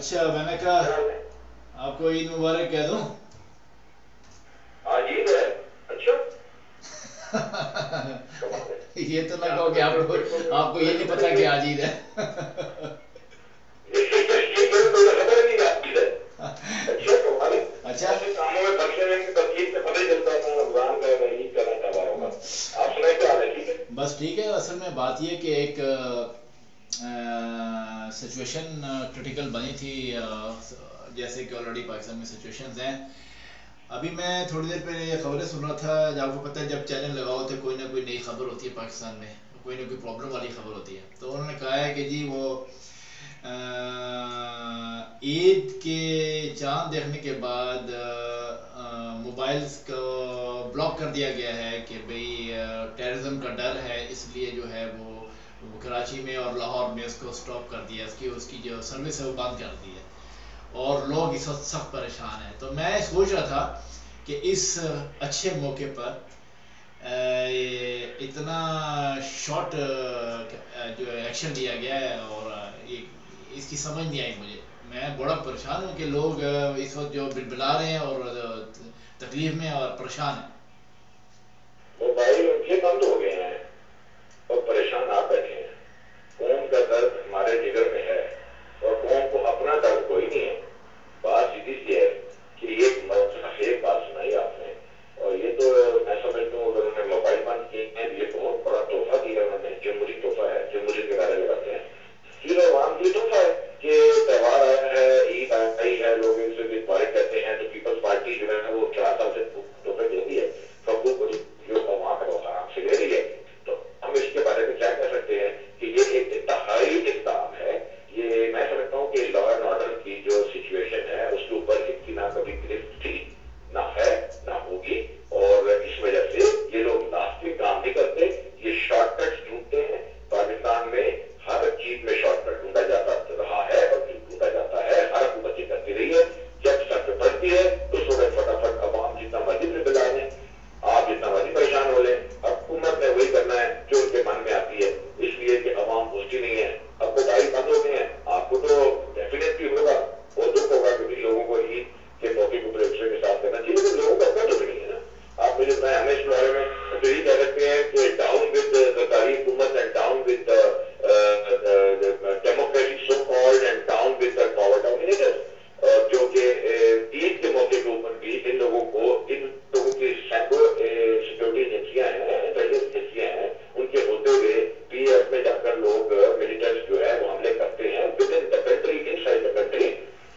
اچھا मैंने कहा आपको ईद मुबारक कह दूं। आज ईद है। अच्छा ये तो ना कहो कि आपको ये नहीं पता कि आज ईद है। खबर नहीं आज ईद है। अच्छा कमाल है। अच्छा ऐसे कामों में फंसे रहेंगे तो ईद से पता ही चलता है रमजान का या ईद का ना कब आ होगा। आप सुनाइए क्या हाल है? ठीक है बस ठीक है। असल में बात ये कि एक सिचुएशन क्रिटिकल बनी थी, जैसे कि ऑलरेडी पाकिस्तान में सिचुएशंस हैं। अभी मैं थोड़ी देर पहले ये खबरें सुन रहा था, जब आपको पता है जब चैनल लगाओ तो कोई ना कोई नई खबर होती है पाकिस्तान में, कोई ना कोई प्रॉब्लम वाली खबर होती है। तो उन्होंने कहा है कि जी वो ईद के चांद देखने के बाद मोबाइल्स को ब्लॉक कर दिया गया है कि भाई टेररिज्म का डर है, इसलिए जो है वो कराची में और लाहौर में उसको स्टॉप कर दिया, उसकी जो सर्विस है वो बंद कर दी है और लोग इस वक्त सख्त परेशान हैं। तो मैं सोच रहा था कि इस अच्छे मौके पर इतना शॉर्ट जो एक्शन लिया गया है और ये इसकी समझ नहीं आई मुझे। मैं बड़ा परेशान हूँ कि लोग इस वक्त जो बिलबिला रहे हैं और तकलीफ में और परेशान हैं। मोबाइल उनके बंद हो गए हैं और परेशान आप बैठे हैं। कौम का दर्द हमारे जिगर में है और कौम को अपना दर्द कोई नहीं है। बात सीधी सी है कि एक एक बात सुनाई आपने और ये तो मैं समझता हूँ अगर उन्होंने मोबाइल बंद किए हैं ये बहुत बड़ा तोहफा दिया उन्होंने। जमहूरी तोहफा है, जमहूरी के बारे लगाते हैं फिर आवाम की तोहफा है कि त्यौहार आया है, ईद आई है, लोग इनसे मुबारक कहते हैं। तो पीपल्स पार्टी जो है वो 4 साल से तोहफे दे रही है सबको, जो आवाम है वो आराम से ले रही है। तो हम इसके बारे में क्या कह सकते हैं कि ये एक इंतहाई इक़दाम है। ये मैं समझता हूँ कि लॉ एंड ऑर्डर की जो सिचुएशन है उसके ऊपर इसकी ना कभी गिरफ्त थी, ना है, ना होगी और इस वजह से ये लोग लास्टिक काम नहीं करते, ये शॉर्टकट्स ढूंढते हैं। पाकिस्तान में हर चीज में शॉर्टकट ढूंढा जाता रहा है और ढूंढा जाता है, हर हुकूमत ये करती रही है। जब सर पे पड़ती है तो थोड़ा फटाफट अवाम जितना मर्जी से बिला लें, आप जितना मर्जी परेशान हो लें, हुकूमत ने वही करना है जो उनके मन में आती है, इसलिए कि अवाम पूछती नहीं है। अब मोबाइल बंद हो गए हैं, आपको तो डेफिनेटली होगा वो दुख होगा क्योंकि लोगों को ईद के मौके को एक दूसरे के साथ करना चाहिए, लेकिन लोगों का अपना दुख नहीं है ना। आप मुझे बताएं, हमें इस बारे में तो यही कह सकते हैं कि डाउन विद सरकारी हुकूमत and down with democracy so called and down with the power dominators, जो कि ईद के मौके के ऊपर भी इन लोगों की सैकड़ों सिक्योरिटी एजेंसियां हैं, इंटेलिजेंस एजेंसियां हैं, उनके होते हुए पीएफ में जाकर लोग मिलिटेंट्स जो है वो हमले करते हैं with in the country, inside the country.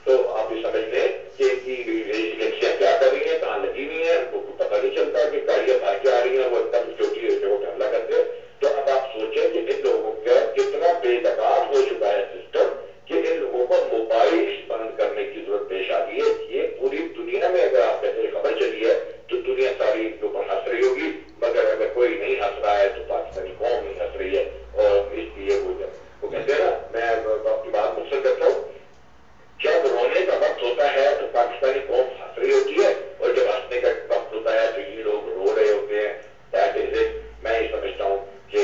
तो आप ये समझ लें कि इनकी एजेंसियां क्या कर रही हैं, कहाँ लगी हुई हैं, उनको पता नहीं चलता कि गाड़ियां भाग के आ रही हैं, वो एकदम सिक्योरिटी जगह पे हमला करते हैं। तो अब आप सोचें कि इन लोगों का कितना बेनकाब हो चुका है सिस्टम कि इन लोगों को मोबाइल बंद करने की जरूरत पेश आ गई है। ये पूरी दुनिया में अगर आप कहते हैं खबर चली है तो दुनिया सारी इनके ऊपर हंस रही होगी, मगर अगर कोई नहीं हंस रहा है तो पाकिस्तानी कौम नहीं हंस रही है। और इसलिए वो कहते हैं ना, मैं आपकी बात मुख्तर करता हूँ, जब रोने का वक्त होता है तो पाकिस्तानी कौम हंस रही होती है और जब हंसने का वक्त होता है तो ये लोग रो रहे होते हैं। That is it. मैं ये समझता हूँ कि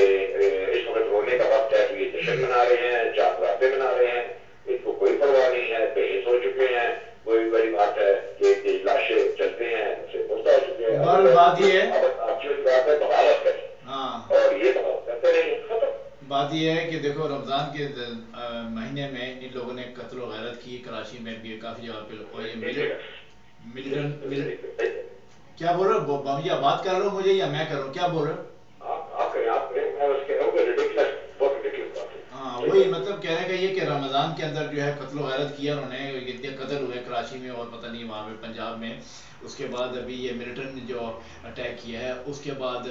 इस वक्त रोने का वक्त है तो ये जश्न मना रहे हैं, चांद रातें मना रहे हैं, इनको कोई परवाह नहीं है, बेहिस हो चुके हैं। वही बड़ी बात है कि लाशें चलते हैं, उनसे मुर्दा हो चुके हैं। बात ये है, अब आपकी बात है बगावत करें और ये बगावत करते नहीं, खत्म। बात यह है कि देखो रमज़ान के महीने में इन लोगों ने कत्ल व गैरत की, कराची में भी काफ़ी जगह पे और ये क्या बोल रहे हो बाबू जी? आप बात कर रहे हो मुझे या मैं कर रहा हूँ? क्या बोल रहे हो? हाँ वही मतलब कहने का ये कि रमज़ान के अंदर जो है कत्ल व गैरत किया उन्होंने, इतने कत्ल हुए कराची में और पता नहीं वहाँ पे पंजाब में। उसके बाद अभी ये मिलिटेंट ने जो अटैक किया है उसके बाद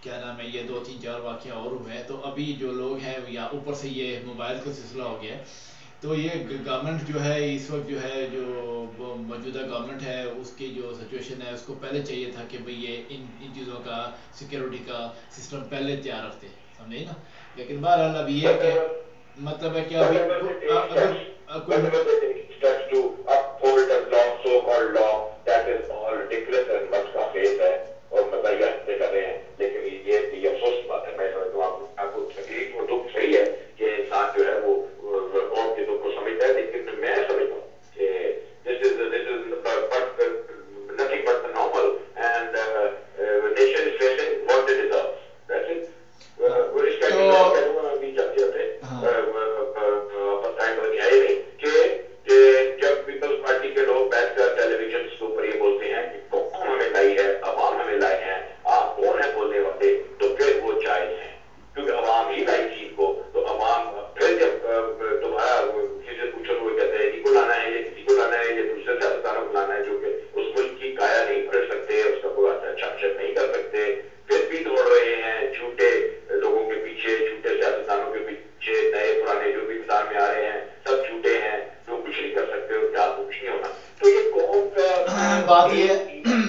क्या नाम है, ये 2-3-4 वाक़या और हुए हैं। तो अभी जो लोग हैं या ऊपर से ये मोबाइल का सिलसिला हो गया है। तो ये गवर्नमेंट जो है इस वक्त जो है जो मौजूदा गवर्नमेंट है उसकी जो सिचुएशन है उसको पहले चाहिए था कि भाई ये इन चीज़ों का सिक्योरिटी का सिस्टम पहले तैयार रखते, समझे ना। लेकिन बहरहाल अभी ये कि मतलब है कि अभी और मजाया हत्या कर रहे हैं। लेकिन ये अफसोस की बात है, मैं समझता हूँ आपको तकलीफ और दुख सही है कि इंसान जो है वो कौम के दुख को समझता है, लेकिन मैं समझता हूँ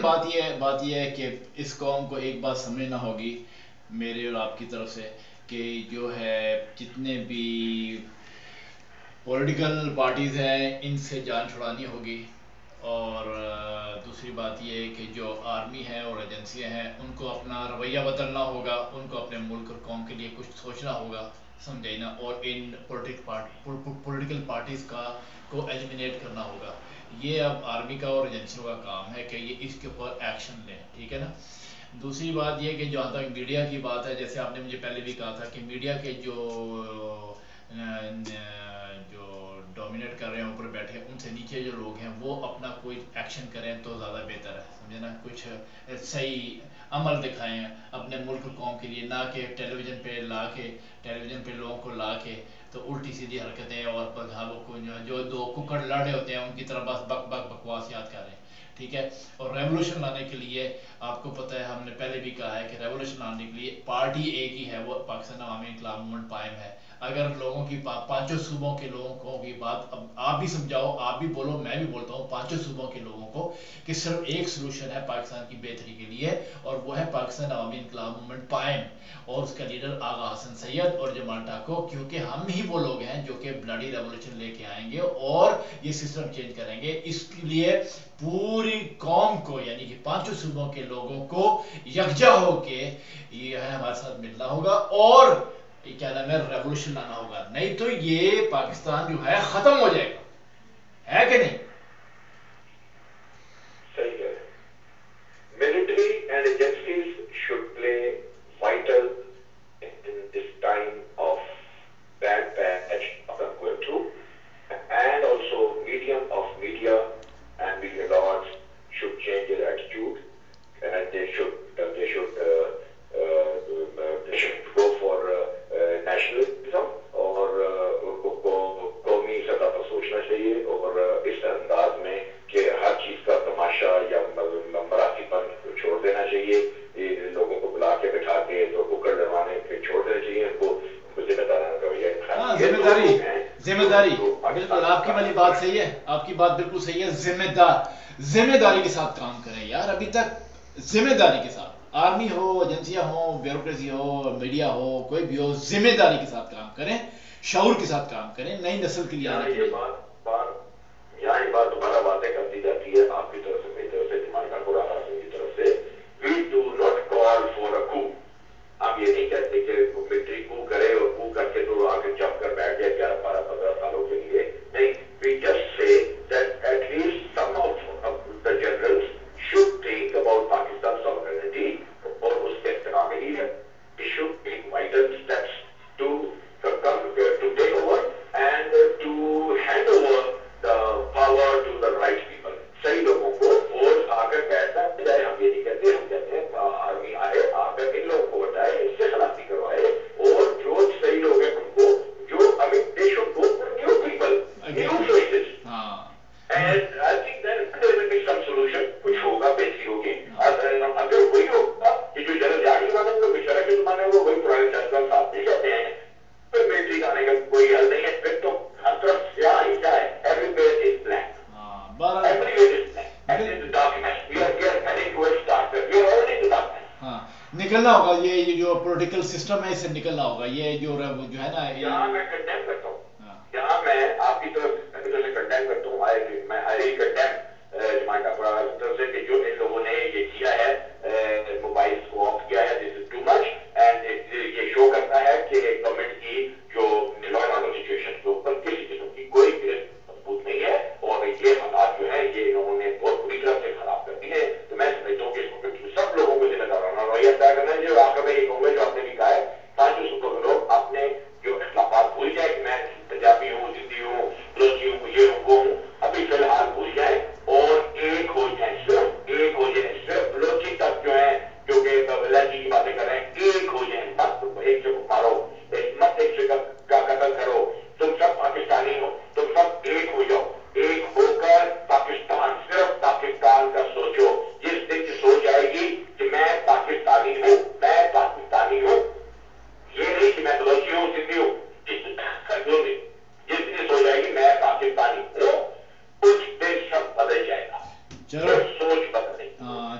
बात ये है कि इस कौम को एक बात समझना होगी मेरे और आपकी तरफ से कि जो है जितने भी पॉलिटिकल पार्टीज़ हैं इनसे जान छुड़ानी होगी। और दूसरी बात ये है कि जो आर्मी है और एजेंसियां हैं उनको अपना रवैया बदलना होगा, उनको अपने मुल्क और कौम के लिए कुछ सोचना होगा, समझे ना। और इन पॉलिटिकल पार्टीज़ को एलिमिनेट करना होगा। ये अब आर्मी का और एजेंसियों का काम है कि ये इसके ऊपर एक्शन लें, ठीक है ना। दूसरी बात ये कि जहाँ तक मीडिया की बात है, जैसे आपने मुझे पहले भी कहा था कि मीडिया के जो डोमिनेट कर रहे हैं ऊपर बैठे हैं उनसे नीचे जो लोग हैं वो अपना कोई एक्शन करें तो ज़्यादा बेहतर है, समझे ना। कुछ सही अमल दिखाएं अपने मुल्क कौम के लिए, ना कि टेलीविज़न पे लोगों को ला के तो उल्टी सीधी हरकतें और बदहालों को जो दो कुकड़ लड़े होते हैं उनकी तरह बस बकवास याद करें, ठीक है। और रेवोल्यूशन लाने के लिए आपको पता है, हमने पहले भी कहा है कि रेवोल्यूशन लाने के लिए पार्टी एक ही है, वो पाकिस्तान अवामी इन्क़िलाब मूवमेंट पायम है। अगर लोगों की पांचों सूबों के लोगों की बात अब आप भी समझाओ, आप भी बोलो, मैं भी बोलता हूँ पांचों सूबों के लोगों को कि सिर्फ एक सोल्यूशन है पाकिस्तान की बेहतरी के लिए, और वो है पाकिस्तान अवामी इन्क़िलाब मूवमेंट पायम और उसका लीडर आगा हसन सैयद और जमाल टाको, क्योंकि हम ही वो लोग हैं जो कि ब्लडी रेवोल्यूशन लेके आएंगे और ये सिस्टम चेंज करेंगे। इसलिए पूरी कौम को यानी कि पांचों सूबों के लोगों को यकजा होके ये है हमारे साथ मिलना होगा और ये क्या नाम है रेवोल्यूशन लाना होगा, नहीं तो ये पाकिस्तान जो है खत्म हो जाएगा, है कि नहीं। सही है। Military and agencies should play vital in this time of bad patch of the going through, and also medium of media and media lords should change their attitude, and they should go for nationalism और कौमी सतह पर सोचना चाहिए और इस अंदाज में कि हर चीज का तमाशा या मरासीपन छोड़ देना चाहिए। लोगों को बुला के बिठा के तो कुकर डरवाने पे छोड़ देना चाहिए। उनको जिम्मेदाराना रवैया जिम्मेदारी बिल्कुल आपकी वाली बात सही है, आपकी बात बिल्कुल सही है। जिम्मेदारी के साथ काम करें यार। अभी तक जिम्मेदारी के साथ आर्मी हो, एजेंसियां हो, ब्यूरोक्रेसी हो, मीडिया हो, कोई भी हो, जिम्मेदारी के साथ काम करें, शऊर के साथ काम करें नई नस्ल के लिए आने के लिए। यहाँ ये बात दोबारा बातें करती जाती है आपकी तरफ से, मेरी तरफ से, तुम्हारे ठाकुर आगा सिंह की तरफ से। We do not call for a coup. हम ये नहीं कहते कि मिलिट्री कू करे और कू करके तो आगे जम कर बैठ जाए 11, 12, 15 सालों के लिए। नहीं, we just say that at least some of the generals should think about Pakistan sovereignty और उसके इस्तेमाल के लिए should take vital steps to take over and to hand over the power to the right people. सही लोगों को और आकर बैठना चाहे, हम ये नहीं कहते, हम कहते हैं आर्मी आए आकर इन लोगों को बताए, इससे खलासी करवाए और जो सही लोग हैं उनको जो they should go for new people, new faces. And I think that there will be some solution. कुछ होगा, बेहतरी होगी। अगर वही होगा कि जो जनरल जागी माने वो बेचारा के माने वो वही पुराने जनरल साहब नहीं कहते हैं, फिर मिलिट्री का आने का कोई हल नहीं है। फिर तो हर तरफ क्या ही क्या है, everywhere is black. Everywhere is black. And in the darkness, we are heading towards darkness. We are already in the darkness. निकलना होगा, ये जो पॉलिटिकल सिस्टम है इससे निकलना होगा। ये जो है ना, यहाँ मैं कंडेम करता हूँ, यहाँ मैं आपकी तरफ से कंडेम करता हूँ। आई कंडेम जमात ठाकुर तरफ से कि जो इन लोगों ने ये किया है, मोबाइल को ऑफ किया है, this is too much. And ये शो करता है कि गवर्नमेंट की जो लॉ एंड ऑर्डर सिचुएशन के ऊपर किसी किस्म की कोई मजबूत नहीं है और ये हालात जो है ये इन्होंने बहुत बुरी तरह से खराब कर दी है। तो मैं समझता हूँ कि इसको सब लोगों को जिम्मेदाराना रवैया अख्तियार करना है। जो आखिर में ये कहूँगा, जो आपने भी कहा है, पांचों सूबों के लोग अपने जो इख्तिलाफात भूल जाए कि मैं पंजाबी हूँ, सिंधी हूँ, बलोची हूँ, ये हूँ, वो हूँ, अभी फिलहाल भूल जाए और एक हो जाए, सिर्फ एक हो जाए।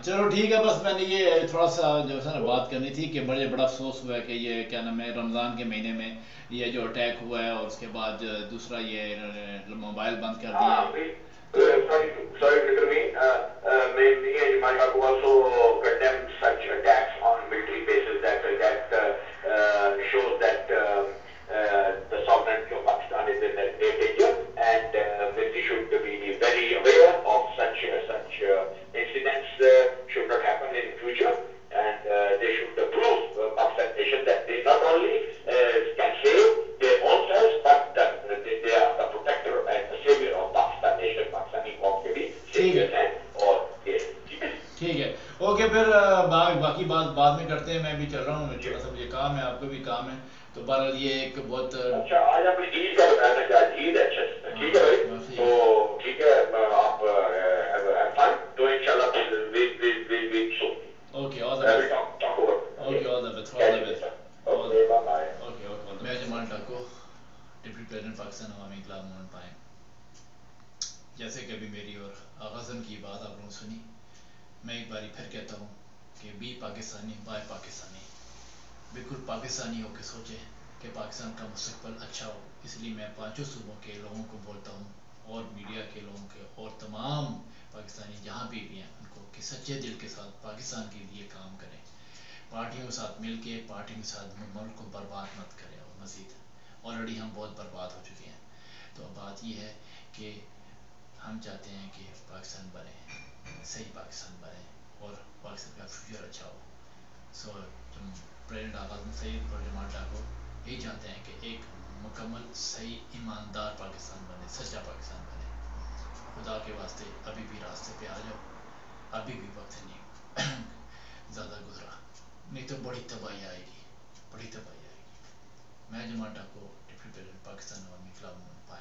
चलो ठीक है, बस मैंने ये थोड़ा सा जो है ना बात करनी थी कि बड़ा अफसोस हुआ है कि ये क्या नाम है रमज़ान के महीने में ये जो अटैक हुआ है, और उसके बाद दूसरा ये इन्होंने मोबाइल बंद कर दिए Ah, we, तो sorry to intervene. Me and Yamata also condemn such attacks on military bases that shows that the sovereignty of Pakistan is in a great danger, and we should be very aware of such incidents should not happen in future, and they should prove Pakistan nation that they not only can save their own selves, but they are the protector and the savior of Pakistan nation, Pakistani कौम के भी ठीक है savior हैं और ये ठीक है ठीक है ओके, फिर बाकी बात बाद में करते हैं, मैं भी चल रहा हूँ, थोड़ा सा मुझे काम है, आपको भी काम है, तो बहरहाल ये एक बहुत अच्छा आज अपनी ईद का बताना चाहती ईद अच्छा ठीक है भाई बस तो ठीक है आप have fun तो इंशाल्लाह we'll soon okay all the we'll best talk over okay all the best catch you later okay bye bye okay okay मैं जमाल टाको, डिप्टी प्रेसिडेंट पाकिस्तान अवामी इत्तेहाद मूवमेंट पाए। जैसे कि अभी मेरी और आगाज़म की बात आप लोगों ने सुनी, मैं एक बारी फिर कहता हूँ कि बी पाकिस्तानी बाय पाकिस्तानी, बिल्कुल पाकिस्तानी होकर सोचे कि पाकिस्तान का मुस्तकबिल अच्छा हो। इसलिए मैं पांचों सूबों के लोगों को बोलता हूँ, और मीडिया के लोगों के, और तमाम पाकिस्तानी जहाँ भी हैं उनको, कि सच्चे दिल के साथ पाकिस्तान के लिए काम करें, पार्टियों के साथ मिल के, पार्टियों के साथ मुल्क को बर्बाद मत करें। और मज़ीद ऑलरेडी हम बहुत बर्बाद हो चुके हैं। तो अब बात यह है कि हम चाहते हैं कि पाकिस्तान बने, सही पाकिस्तान बने, और पाकिस्तान का फ्यूचर अच्छा हो। सो प्रेसिडेंट आगाज़म सईद और जमाल डाको यही चाहते हैं कि एक मुकम्मल सही ईमानदार पाकिस्तान बने, सच्चा पाकिस्तान बने। खुदा के वास्ते अभी भी रास्ते पे आ जाओ, अभी भी वक्त नहीं ज़्यादा गुजरा, नहीं तो बड़ी तबाही आएगी, बड़ी तबाही आएगी। मैं जमाल डाको, डिप्टी प्रेसिडेंट पाकिस्तान अवामी इत्तेहाद मूवमेंट पाए।